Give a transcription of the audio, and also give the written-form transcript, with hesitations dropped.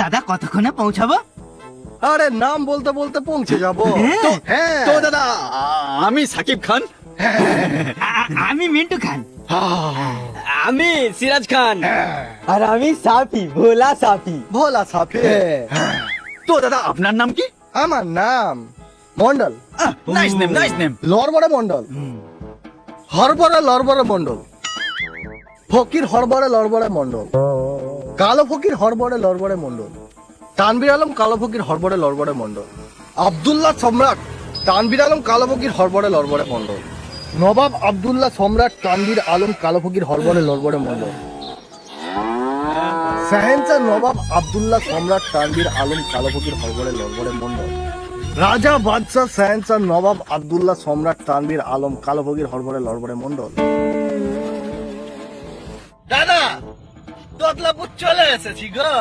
দাদা কতক্ষণে পৌঁছাবো? আরে নাম বলতে বলতে পৌঁছে যাবো। হ্যাঁ তো দাদা আমি সাকিব খান। আমি মিন্টু খান। আমি সিরাজ খান। আর আমি সাফি, ভোলা সাফি। ভোলা সাফে। তো দাদা আপনার নাম কি? আমার নাম Mondal. Nice name, nice name. লড়বড়ে মন্ডল, হরবরে লড়বড়ে মন্ডল, ফকির হরবরে লড়বড়ে মন্ডল, কালো ফকির হরবরে লড়বড়ে মন্ডল, তানভীর আলম কালো ফকির হরবরে লড়বড়ে মন্ডল, আব্দুল্লাহ সম্রাট তানভীর আলম কালো ফকির হরবরে লড়বড়ে মন্ডল, নবাব আব্দুল্লাহ সম্রাট তানভীর আলম কালো ফকির হরবরে লড়বড়ে মন্ডল, শাহেনশাহ নবাব আব্দুল্লাহ সম্রাট তানভীর আলম কালো ফকির হরবরে লড়বড়ে মন্ডল, রাজা বাদশাহ শাহেনশাহ নবাব আব্দুল্লাহ সম্রাট তানভীর আলম কালো ফকির হরবরে লড়বড়ে মন্ডল। দাদা তোতলাপুর চলে এসেছি গো।